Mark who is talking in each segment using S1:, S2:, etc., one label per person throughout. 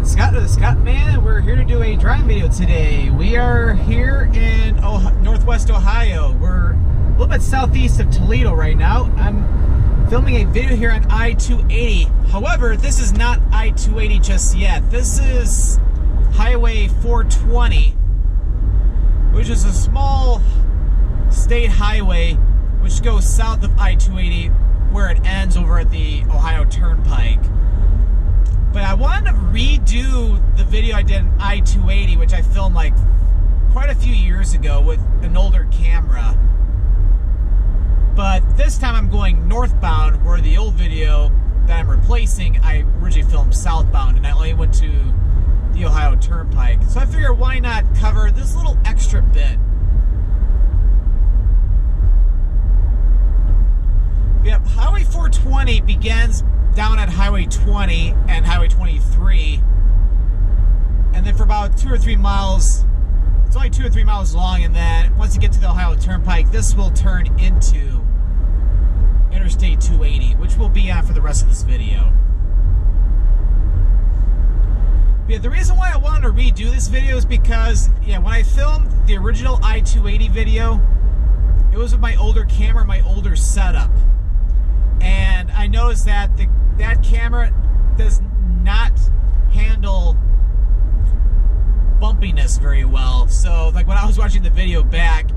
S1: Scott of the Scott Man. We're here to do a driving video today. We are here in Northwest Ohio. We're a little bit southeast of Toledo right now. I'm filming a video here on I-280. However, this is not I-280 just yet. This is Highway 420, which is a small state highway which goes south of I-280 where it ends over at the Ohio Turnpike. But I wanted to redo the video I did on I-280, which I filmed like quite a few years ago with an older camera. But this time I'm going northbound, where the old video that I'm replacing, I originally filmed southbound, and I only went to the Ohio Turnpike. So I figured, why not cover this little extra bit? Yep, Highway 420 begins down at Highway 20 and Highway 23, and then for about 2 or 3 miles, it's only 2 or 3 miles long, and then once you get to the Ohio Turnpike, this will turn into Interstate 280, which will be on for the rest of this video. But yeah, the reason why I wanted to redo this video is because, when I filmed the original I-280 video, it was with my older camera, my older setup. And I noticed that that camera does not handle bumpiness very well. So, like, when I was watching the video back,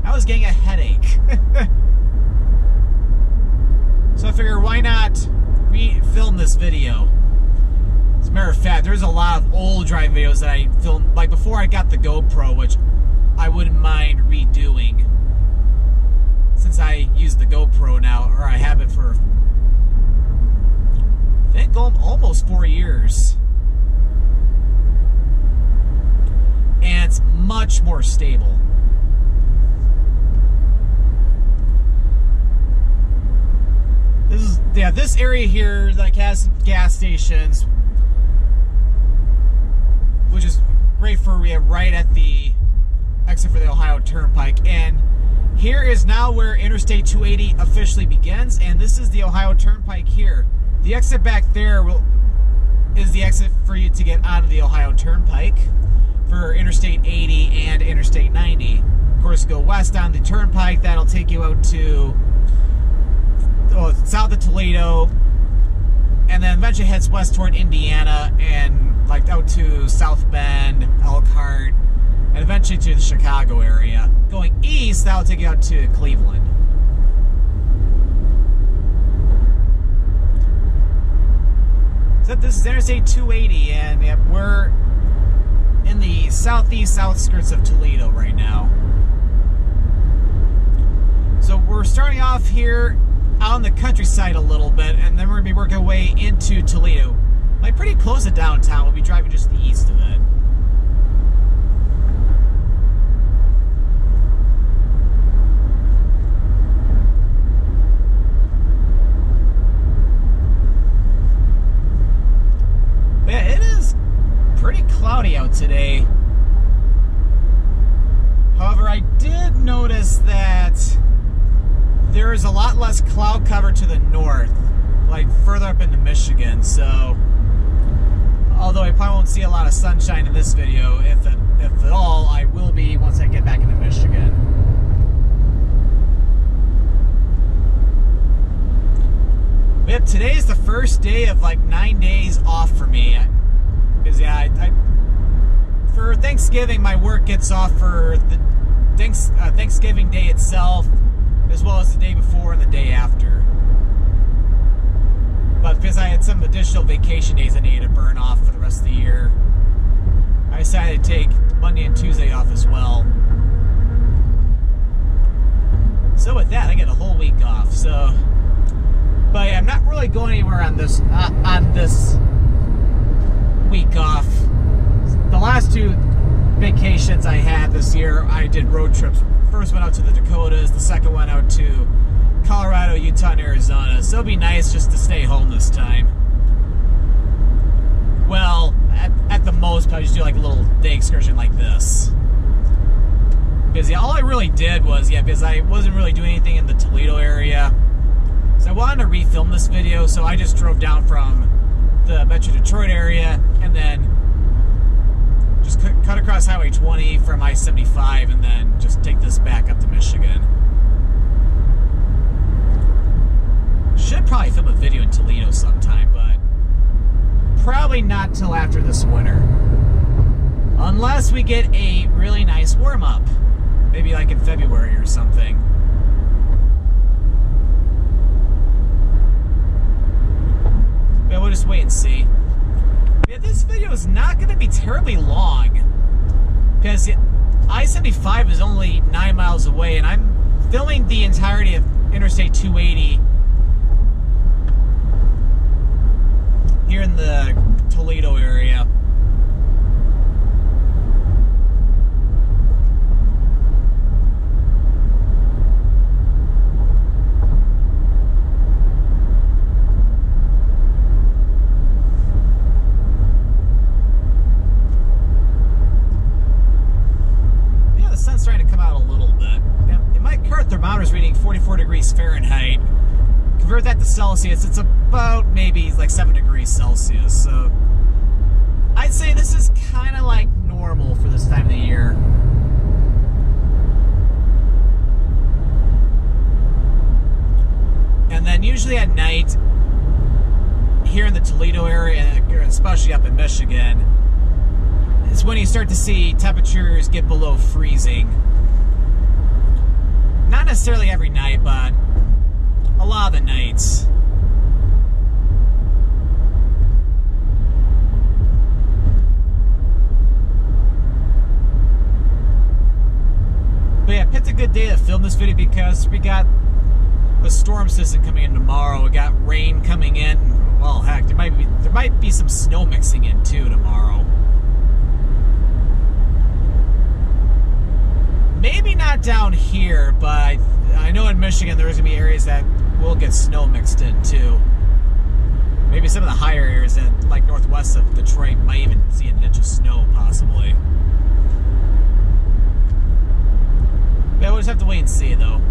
S1: I was getting a headache. So I figured, why not re-film this video? As a matter of fact, there's a lot of old driving videos that I filmed, like before I got the GoPro, which I wouldn't mind redoing, since I use the GoPro now, or I have it for, I think, almost 4 years. And it's much more stable. This area here, like, has gas stations, which is great for right at the exit for the Ohio Turnpike. And here is now where Interstate 280 officially begins, and this is the Ohio Turnpike here. The exit back there is the exit for you to get out of the Ohio Turnpike for Interstate 80 and Interstate 90. Of course, go west on the Turnpike, that'll take you out to south of Toledo, and then eventually heads west toward Indiana and like out to South Bend, Elkhart, and eventually to the Chicago area. Going east, that'll take you out to Cleveland. So this is Interstate 280, and we're in the southeast outskirts of Toledo right now. So we're starting off here out on the countryside a little bit, and then we're going to be working our way into Toledo. Like, pretty close to downtown. We'll be driving just the east of it. Yeah, it is pretty cloudy out today. However, I did notice that there is a lot less cloud cover to the north, like further up into Michigan. So, although I probably won't see a lot of sunshine in this video, if at all, I will be once I get back into Michigan. But today's the first day of like 9 days off for me. Because for Thanksgiving, my work gets off for the Thanksgiving Day itself, as well as the day before and the day after. But because I had some additional vacation days I needed to burn off for the rest of the year, I decided to take Monday and Tuesday off as well. So with that, I get a whole week off. So, but I'm not really going anywhere on this week off. The last 2 vacations I had this year, I did road trips. First went out to the Dakotas, the second went out to Colorado, Utah, and Arizona. So it'll be nice just to stay home this time. Well, at the most, I just do like a little day excursion like this. Because all I really did was, because I wasn't really doing anything in the Toledo area. So I wanted to refilm this video, so I just drove down from the Metro Detroit area, and then just cut across Highway 20 from I-75, and then just take this back up to Michigan. Should probably film a video in Toledo sometime, but probably not till after this winter. Unless we get a really nice warm-up. Maybe like in February or something. But we'll just wait and see. Yeah, this video is not going to be terribly long, because I-75 is only 9 miles away, and I'm filming the entirety of Interstate 280 here in the Toledo area. Starting to come out a little bit. Now, in my current thermometer is reading 44 degrees Fahrenheit. Convert that to Celsius, it's about maybe like 7 degrees Celsius. So I'd say this is kind of like normal for this time of the year. And then usually at night, here in the Toledo area, especially up in Michigan, it's when you start to see temperatures get below freezing. Not necessarily every night, but a lot of the nights. But yeah, picked a good day to film this video because we got a storm system coming in tomorrow. We got rain coming in. Well, heck, there might be some snow mixing in too tomorrow. Maybe not down here, but I know in Michigan there's going to be areas that will get snow mixed in too. Maybe some of the higher areas, that, like northwest of Detroit, might even see an inch of snow, possibly. Yeah, we'll just have to wait and see, though.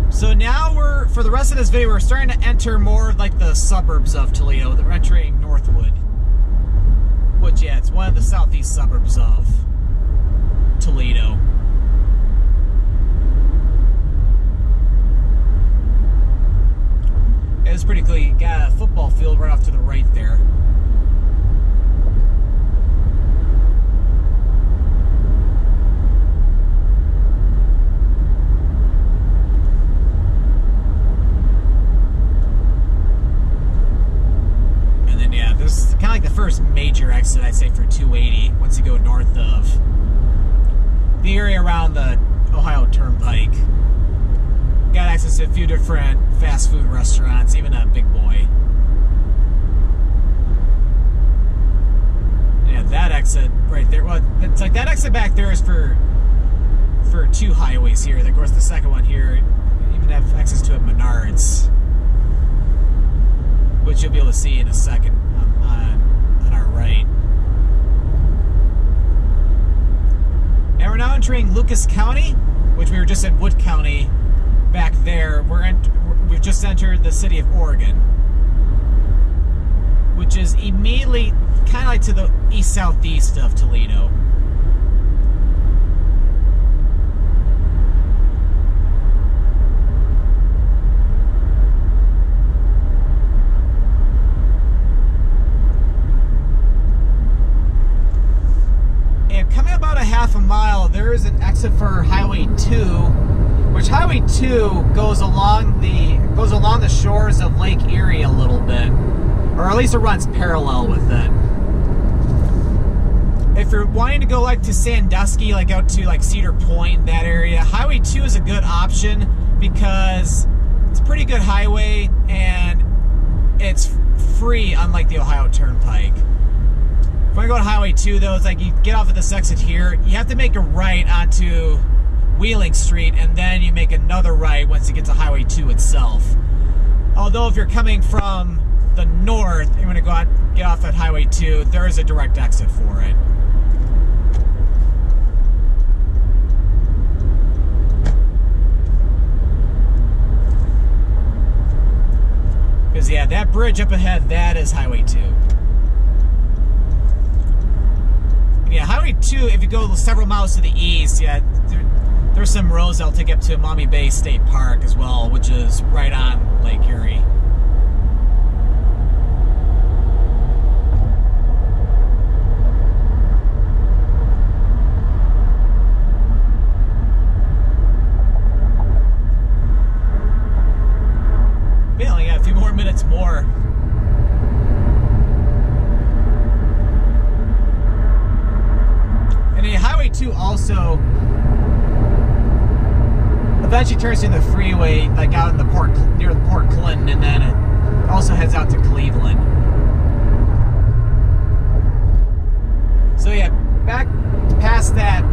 S1: So now for the rest of this video, we're starting to enter more like the suburbs of Toledo. We're entering Northwood. Which, yeah, it's one of the southeast suburbs of Toledo. It's pretty cool. You got a football field right off to the right there. This is kind of like the first major exit, I'd say, for 280 once you go north of the area around the Ohio Turnpike. Got access to a few different fast food restaurants, even a Big Boy. Yeah, that exit right there. Well, it's like that exit back there is for two highways here. Of course, the second one here, you even have access to a Menards, which you'll be able to see in a second. On our right. And we're now entering Lucas County, which we were just in Wood County back there. We've just entered the city of Oregon, which is immediately kind of like to the east-southeast of Toledo. About a half a mile, there is an exit for Highway 2, which Highway 2 goes along the shores of Lake Erie a little bit, or at least it runs parallel with it. If you're wanting to go like to Sandusky, like out to like Cedar Point, that area, Highway 2 is a good option because it's a pretty good highway and it's free, unlike the Ohio Turnpike. If I go to Highway 2, though, it's like you get off at this exit here, you have to make a right onto Wheeling Street, and then you make another right once you get to Highway 2 itself. Although if you're coming from the north, you're going to go out, get off at Highway 2, there is a direct exit for it. bridge up ahead, that is Highway 2. Yeah, Highway 2, if you go several miles to the east, yeah, there's some roads that'll take you up to Maumee Bay State Park as well, which is right on Lake Erie. We only got a few more minutes more. And Highway 2 also eventually turns into the freeway, like out in the port, near the Port Clinton, and then it also heads out to Cleveland. So yeah, back past that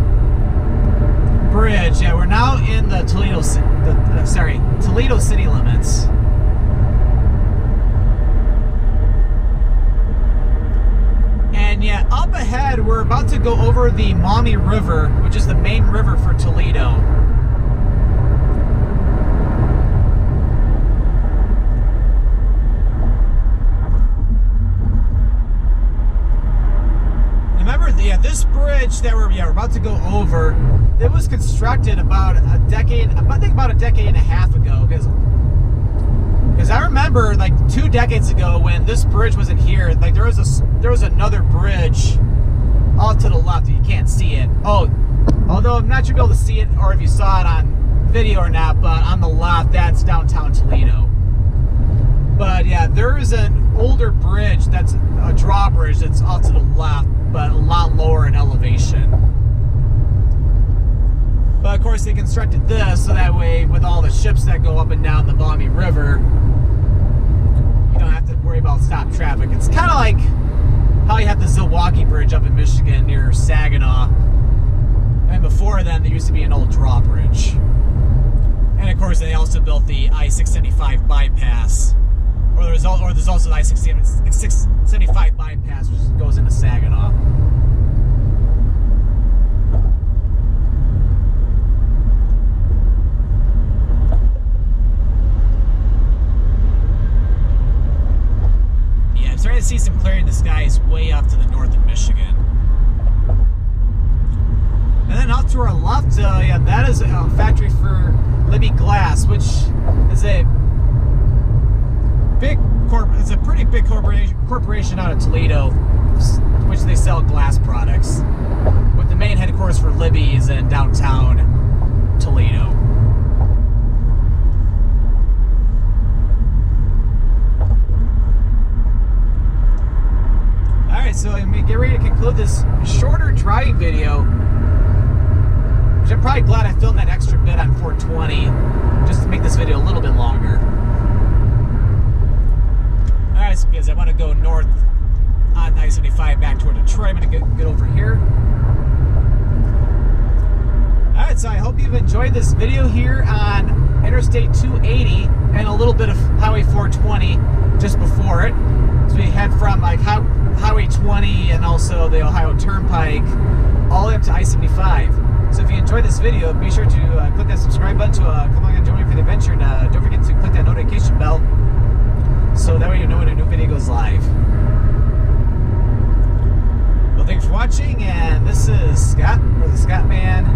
S1: bridge, yeah, we're now in the Toledo city limits. And yeah, up ahead, we're about to go over the Maumee River, which is the main river for Toledo. Remember, yeah, this bridge that we're about to go over, it was constructed about a decade, I think about a decade and a half ago, because I remember like 2 decades ago when this bridge wasn't here, like there was another bridge off to the left. You can't see it. Oh, although I'm not sure if you'll be able to see it or if you saw it on video or not, but on the left, that's downtown Toledo. But yeah, there is an older bridge that's a drawbridge that's off to the left, but a lot lower in elevation. But of course they constructed this so that way with all the ships that go up and down the Maumee River, you don't have to worry about stop traffic. It's kind of like how you have the Zilwaukee Bridge up in Michigan near Saginaw. And before then, there used to be an old drawbridge. And of course, they also built the I-675 bypass. Or there's also the I-675 bypass, which goes into Saginaw. Yeah, I'm starting to see some clearing in the skies way off to the north of Michigan. And then off to our left, yeah, that is a factory for Libby Glass, which is it's a pretty big corporation out of Toledo, which they sell glass products. With the main headquarters for Libby is in downtown Toledo. Alright, so I'm going to get ready to conclude this shorter driving video, which I'm probably glad I filmed that extra bit on 420 just to make this video a little bit longer. Alright, so because I want to go north on I-75 back toward Detroit, I'm going to get over here. Alright, so I hope you've enjoyed this video here on Interstate 280 and a little bit of Highway 420 just before it. So we head from like Highway 20 and also the Ohio Turnpike all the way up to I-75. So if you enjoyed this video, be sure to click that subscribe button to come along and join me for the adventure, and don't forget to click that notification bell so that way you know when a new video goes live. Well, thanks for watching, and this is Scott, or the Scottman